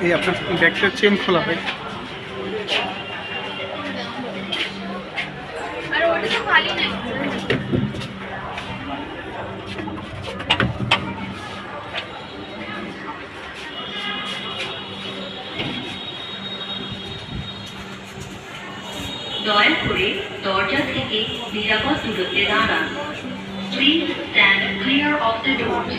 এই আপনার ব্যাগটার চেন খোলা হয়। দয়া করে দরজা থেকে নিরাপদ দূরত্বে দাঁড়ান। Please stand clear of the doors.